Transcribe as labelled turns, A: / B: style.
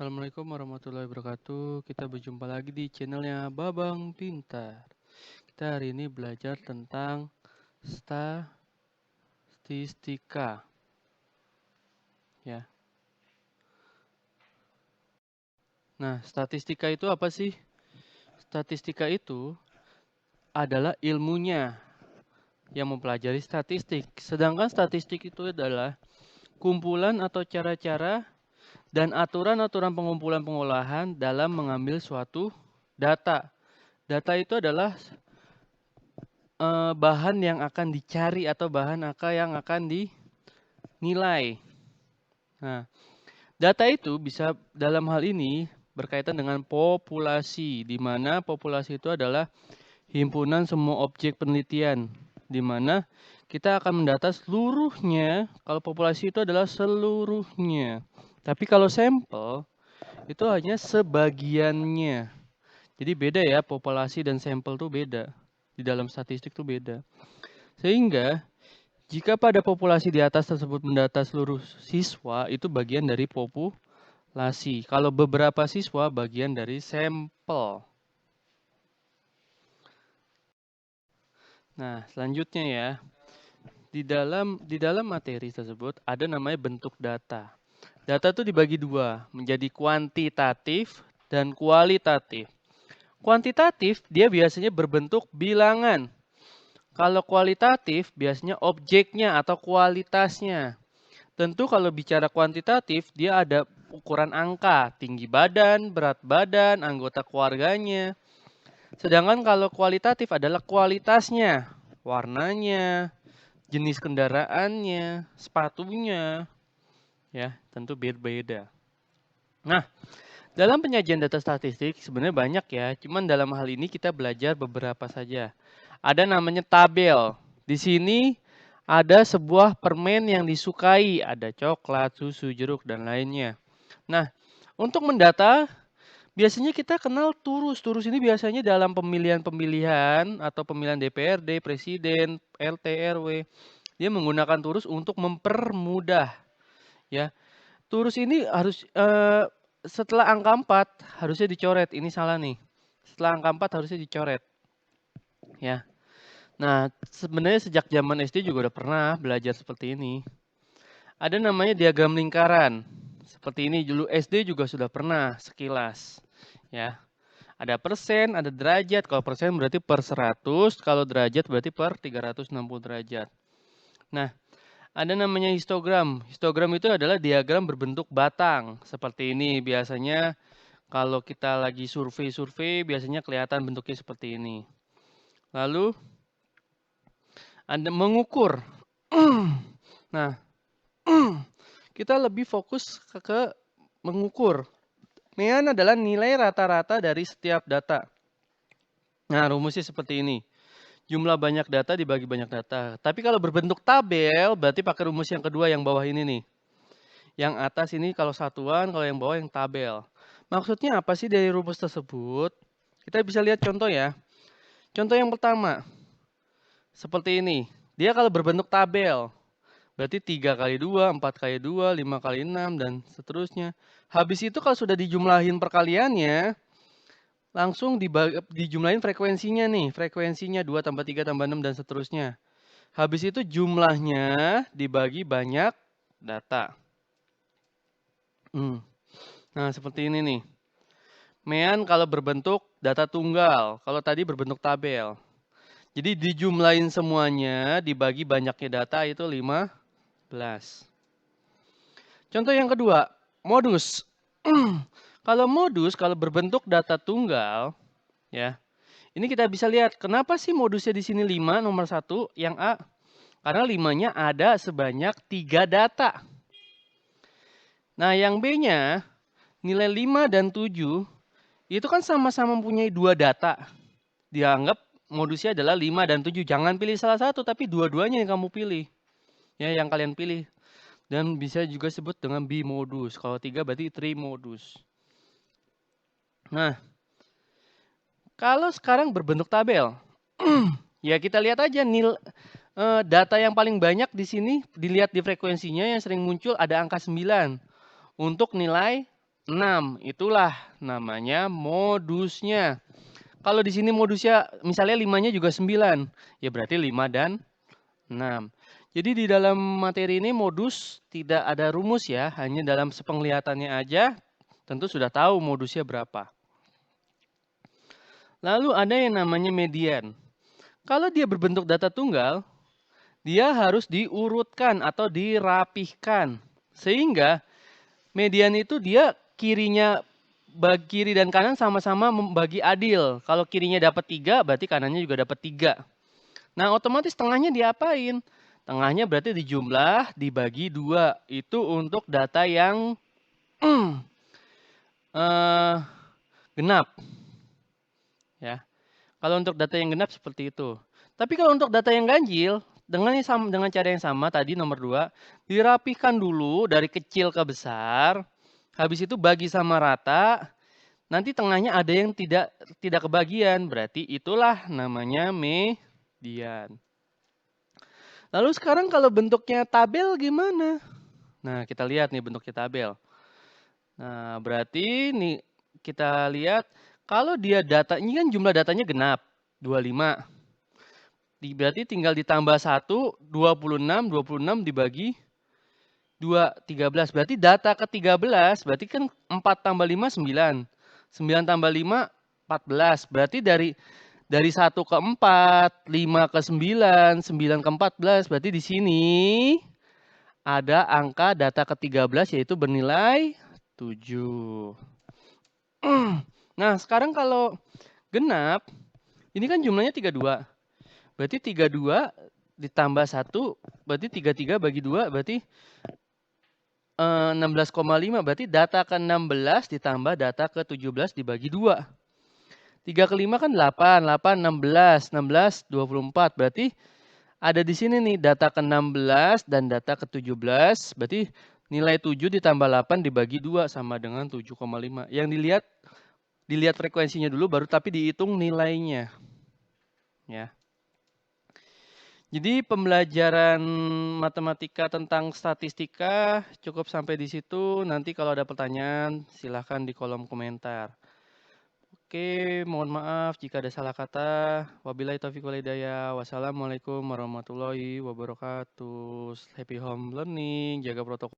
A: Assalamualaikum warahmatullahi wabarakatuh. Kita berjumpa lagi di channelnya Babang Pintar. Kita hari ini belajar tentang statistika. Ya. Nah, statistika itu apa sih? Statistika itu adalah ilmunya yang mempelajari statistik. Sedangkan statistik itu adalah kumpulan atau cara-cara dan aturan-aturan pengumpulan pengolahan dalam mengambil suatu data. Data itu adalah bahan yang akan dicari atau bahan yang akan dinilai. Nah, data itu bisa dalam hal ini berkaitan dengan populasi, di mana populasi itu adalah himpunan semua objek penelitian, di mana kita akan mendata seluruhnya. Kalau populasi itu adalah seluruhnya. Tapi kalau sampel itu hanya sebagiannya. Jadi beda ya, populasi dan sampel itu beda. Di dalam statistik itu beda. Sehingga jika pada populasi di atas tersebut mendata seluruh siswa, itu bagian dari populasi. Kalau beberapa siswa, bagian dari sampel. Nah, selanjutnya ya. Di dalam materi tersebut ada namanya bentuk data. Data itu dibagi dua, menjadi kuantitatif dan kualitatif. Kuantitatif dia biasanya berbentuk bilangan. Kalau kualitatif biasanya objeknya atau kualitasnya. Tentu kalau bicara kuantitatif, dia ada ukuran angka, tinggi badan, berat badan, anggota keluarganya. Sedangkan kalau kualitatif adalah kualitasnya, warnanya, jenis kendaraannya, sepatunya, ya tentu berbeda. Nah, dalam penyajian data statistik sebenarnya banyak ya, cuman dalam hal ini kita belajar beberapa saja. Ada namanya tabel. Di sini ada sebuah permen yang disukai, ada coklat, susu, jeruk, dan lainnya. Nah, untuk mendata, biasanya kita kenal turus. Turus ini biasanya dalam pemilihan-pemilihan atau pemilihan DPRD, Presiden, RT, RW. Dia menggunakan turus untuk mempermudah. Ya, turus ini harus setelah angka 4 harusnya dicoret. Ini salah nih. Setelah angka 4 harusnya dicoret. Ya. Nah, sebenarnya sejak zaman SD juga udah pernah belajar seperti ini. Ada namanya diagram lingkaran. Seperti ini dulu SD juga sudah pernah sekilas. Ya. Ada persen, ada derajat. Kalau persen berarti per 100, kalau derajat berarti per 360 derajat. Nah, ada namanya histogram. Histogram itu adalah diagram berbentuk batang. Seperti ini biasanya kalau kita lagi survei-survei biasanya kelihatan bentuknya seperti ini. Lalu Anda mengukur. Nah, kita lebih fokus ke mengukur. Mean adalah nilai rata-rata dari setiap data. Nah, rumusnya seperti ini. Jumlah banyak data dibagi banyak data. Tapi kalau berbentuk tabel, berarti pakai rumus yang kedua yang bawah ini nih. Yang atas ini kalau satuan, kalau yang bawah yang tabel. Maksudnya apa sih dari rumus tersebut? Kita bisa lihat contoh ya. Contoh yang pertama. Seperti ini. Dia kalau berbentuk tabel. Berarti 3 kali 2, 4 kali 2, 5 kali 6, dan seterusnya. Habis itu kalau sudah dijumlahin perkaliannya, langsung dijumlahin frekuensinya nih. Frekuensinya 2 tambah 3 tambah 6 dan seterusnya. Habis itu jumlahnya dibagi banyak data. Nah, seperti ini nih. Mean kalau berbentuk data tunggal, kalau tadi berbentuk tabel. Jadi dijumlahin semuanya, dibagi banyaknya data itu 15. Contoh yang kedua, modus. Kalau modus, kalau berbentuk data tunggal, ya, ini kita bisa lihat kenapa sih modusnya di sini 5 nomor 1 yang A. Karena 5-nya ada sebanyak 3 data. Nah, yang B-nya nilai 5 dan 7 itu kan sama-sama mempunyai 2 data. Dianggap modusnya adalah 5 dan 7. Jangan pilih salah satu, tapi dua-duanya yang kamu pilih. Ya, yang kalian pilih. Dan bisa juga sebut dengan bimodus. Kalau 3 berarti trimodus. Nah, kalau sekarang berbentuk tabel, ya kita lihat aja data yang paling banyak di sini, dilihat di frekuensinya yang sering muncul ada angka 9 untuk nilai 6. Itulah namanya modusnya. Kalau di sini modusnya misalnya 5-nya juga 9, ya berarti 5 dan 6. Jadi di dalam materi ini modus tidak ada rumus ya, hanya dalam sepenglihatannya aja tentu sudah tahu modusnya berapa. Lalu ada yang namanya median. Kalau dia berbentuk data tunggal, dia harus diurutkan atau dirapihkan. Sehingga median itu dia kirinya kiri dan kanan sama-sama membagi adil. Kalau kirinya dapat 3, berarti kanannya juga dapat 3. Nah, otomatis tengahnya diapain? Tengahnya berarti dijumlah dibagi 2. Itu untuk data yang genap. Ya. Kalau untuk data yang genap seperti itu. Tapi kalau untuk data yang ganjil, dengan cara yang sama tadi nomor 2, dirapihkan dulu dari kecil ke besar. Habis itu bagi sama rata. Nanti tengahnya ada yang tidak kebagian, berarti itulah namanya median. Lalu sekarang kalau bentuknya tabel gimana? Nah, kita lihat nih bentuknya tabel. Nah, berarti nih kita lihat kalau dia data, ini kan jumlah datanya genap, 25. Berarti tinggal ditambah 1, 26 dibagi 2, 13. Berarti data ke-13, berarti kan 4 tambah 5, 9. 9 tambah 5, 14. Berarti dari 1 ke 4, 5 ke 9, 9 ke 14. Berarti di sini ada angka data ke-13 yaitu bernilai 7. Nah, sekarang kalau genap, ini kan jumlahnya 32. Berarti 32 ditambah 1, berarti 33 bagi 2, berarti 16,5. Berarti data ke-16 ditambah data ke-17 dibagi 2. 3 ke 5 kan 8, 8, 16, 16, 24. Berarti ada di sini nih data ke-16 dan data ke-17. Berarti nilai 7 ditambah 8 dibagi 2 sama dengan 7,5. Yang dilihat frekuensinya dulu baru tapi dihitung nilainya. Ya. Jadi pembelajaran matematika tentang statistika cukup sampai di situ. Nanti kalau ada pertanyaan silahkan di kolom komentar. Oke, mohon maaf jika ada salah kata. Wabillahi taufiq wal hidayah. Wassalamualaikum warahmatullahi wabarakatuh. Happy home learning, jaga protokol.